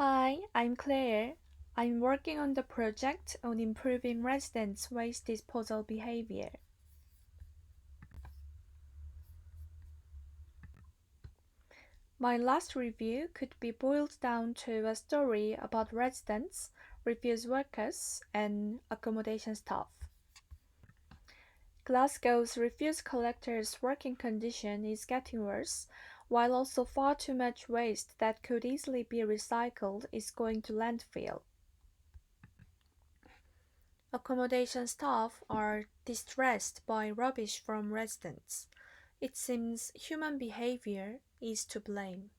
Hi, I'm Claire. I'm working on the project on improving residents' waste disposal behavior. My last review could be boiled down to a story about residents, refuse workers, and accommodation staff. Glasgow's refuse collectors' working condition is getting worse, while also far too much waste that could easily be recycled is going to landfill. Accommodation staff are distressed by rubbish from residents. It seems human behavior is to blame.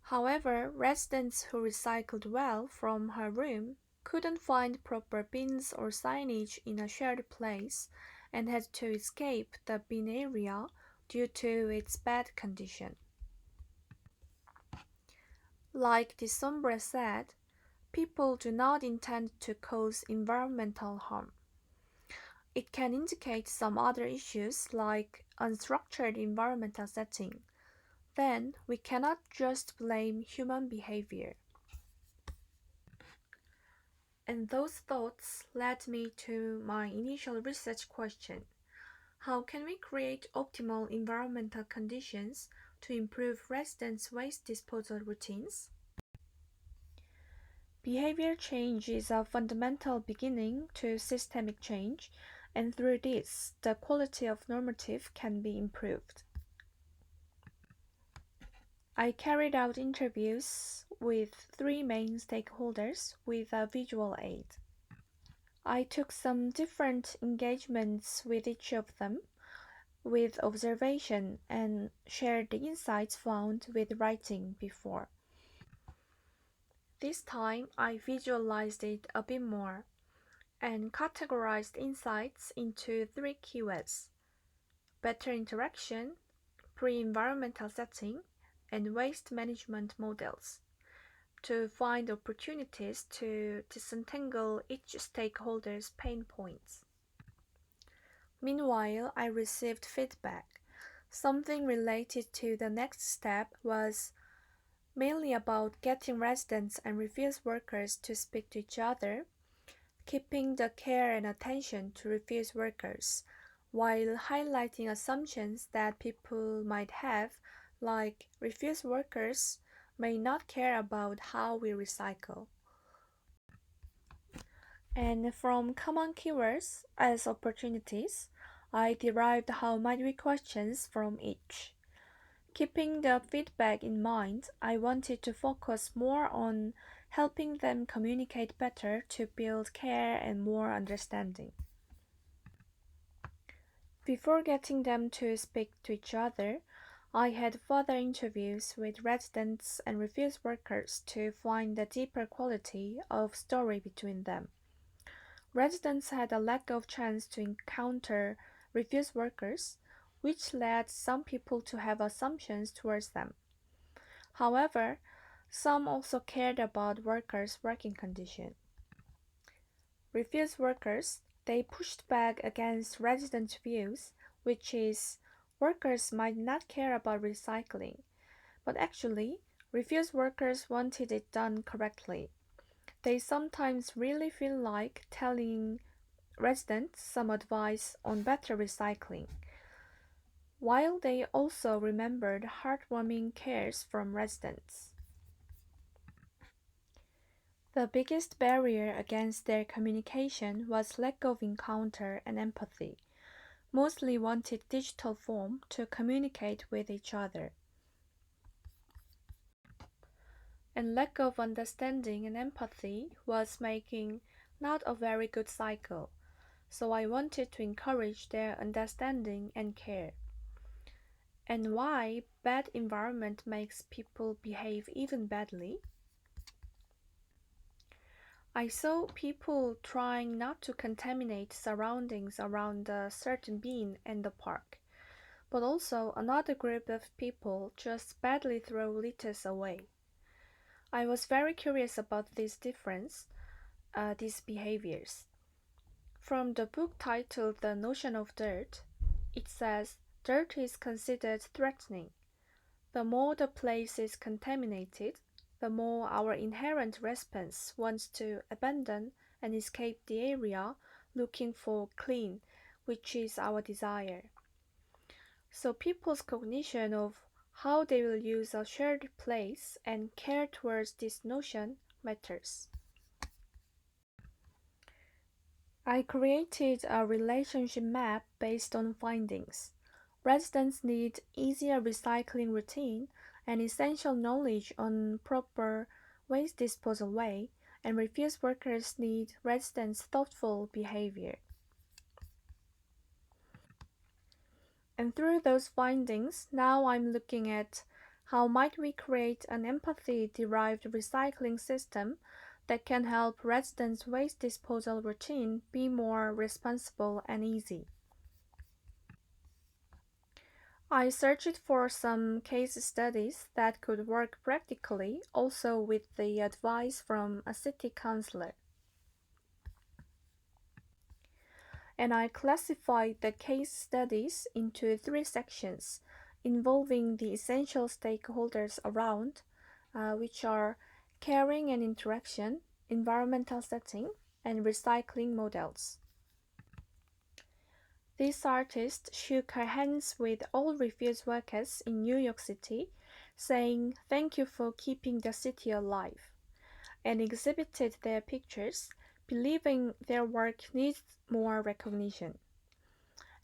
However, residents who recycled well from her room couldn't find proper bins or signage in a shared place and had to escape the bin area due to its bad condition. Like the Sombre said, people do not intend to cause environmental harm. It can indicate some other issues like unstructured environmental setting. Then we cannot just blame human behavior. And those thoughts led me to my initial research question. How can we create optimal environmental conditions to improve residents' waste disposal routines? Behavior change is a fundamental beginning to systemic change, and through this, the quality of normative can be improved. I carried out interviews with three main stakeholders with a visual aid. I took some different engagements with each of them with observation and shared the insights found with writing before. This time I visualized it a bit more and categorized insights into three keywords: better interaction, pre-environmental setting, and waste management models, to find opportunities to disentangle each stakeholder's pain points. Meanwhile, I received feedback. Something related to the next step was mainly about getting residents and refuse workers to speak to each other, keeping the care and attention to refuse workers, while highlighting assumptions that people might have, like refuse workers may not care about how we recycle. And from common keywords as opportunities, I derived how might we questions from each. Keeping the feedback in mind, I wanted to focus more on helping them communicate better to build care and more understanding. Before getting them to speak to each other, I had further interviews with residents and refuse workers to find the deeper quality of story between them. Residents had a lack of chance to encounter refuse workers, which led some people to have assumptions towards them. However, some also cared about workers' working condition. Refuse workers, they pushed back against resident views, which is workers might not care about recycling, but actually, refuse workers wanted it done correctly. They sometimes really feel like telling residents some advice on better recycling, while they also remembered heartwarming cares from residents. The biggest barrier against their communication was lack of encounter and empathy. Mostly wanted digital form to communicate with each other. And lack of understanding and empathy was making not a very good cycle, so I wanted to encourage their understanding and care. And why bad environment makes people behave even badly? I saw people trying not to contaminate surroundings around a certain bin and the park, but also another group of people just badly throw litters away. I was very curious about this difference, these behaviors. From the book titled The Notion of Dirt, it says dirt is considered threatening. The more the place is contaminated, the more our inherent response wants to abandon and escape the area looking for clean, which is our desire. So people's cognition of how they will use a shared place and care towards this notion matters. I created a relationship map based on findings. Residents need easier recycling routine and essential knowledge on proper waste disposal way, and refuse workers need residents' thoughtful behavior. And through those findings, now I'm looking at how might we create an empathy-derived recycling system that can help residents' waste disposal routine be more responsible and easy. I searched for some case studies that could work practically, also with the advice from a city councillor. And I classified the case studies into three sections involving the essential stakeholders around, which are caring and interaction, environmental setting, and recycling models. This artist shook her hands with all refuse workers in New York City, saying thank you for keeping the city alive, and exhibited their pictures, believing their work needs more recognition.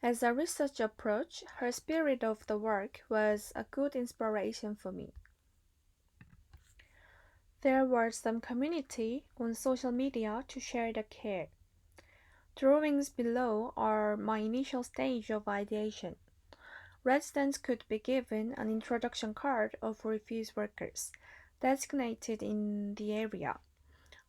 As a research approach, her spirit of the work was a good inspiration for me. There was some community on social media to share the care. Drawings below are my initial stage of ideation. Residents could be given an introduction card of refuse workers designated in the area,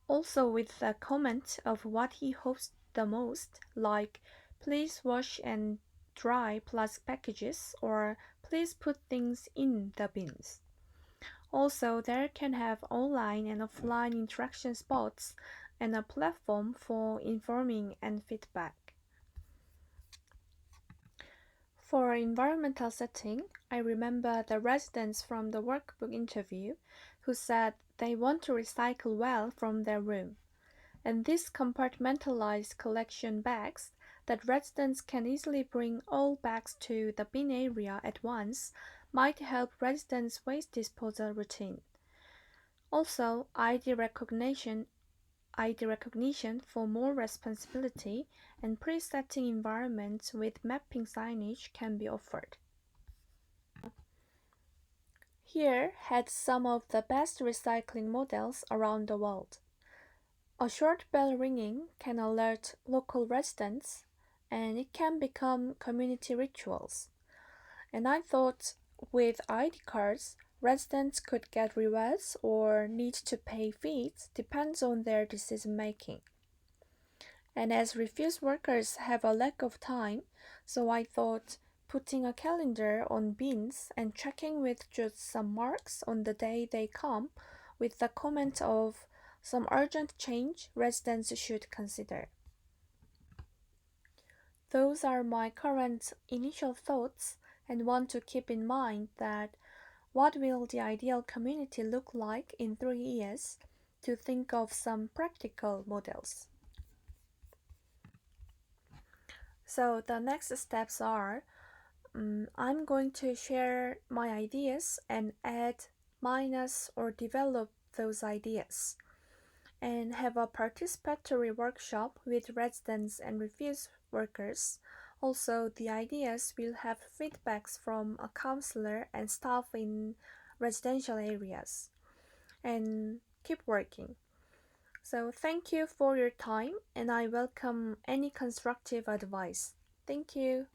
also with a comment of what he hopes the most, like please wash and dry plastic packages or please put things in the bins. Also, there can have online and offline interaction spots and a platform for informing and feedback. For environmental setting, I remember the residents from the workbook interview who said they want to recycle well from their room. And these compartmentalized collection bags that residents can easily bring all bags to the bin area at once might help residents' waste disposal routine. Also, ID recognition for more responsibility and pre-setting environments with mapping signage can be offered. Here had some of the best recycling models around the world. A short bell ringing can alert local residents and it can become community rituals. And I thought with ID cards, residents could get rewards or need to pay fees depends on their decision making. And as refuse workers have a lack of time, so I thought putting a calendar on bins and checking with just some marks on the day they come with the comment of some urgent change residents should consider. Those are my current initial thoughts and want to keep in mind that what will the ideal community look like in 3 years to think of some practical models. So the next steps are I'm going to share my ideas and add, minus, or develop those ideas, and have a participatory workshop with residents and refuse workers. Also, the ideas will have feedbacks from a counselor and staff in residential areas. And keep working. So, thank you for your time, and I welcome any constructive advice. Thank you.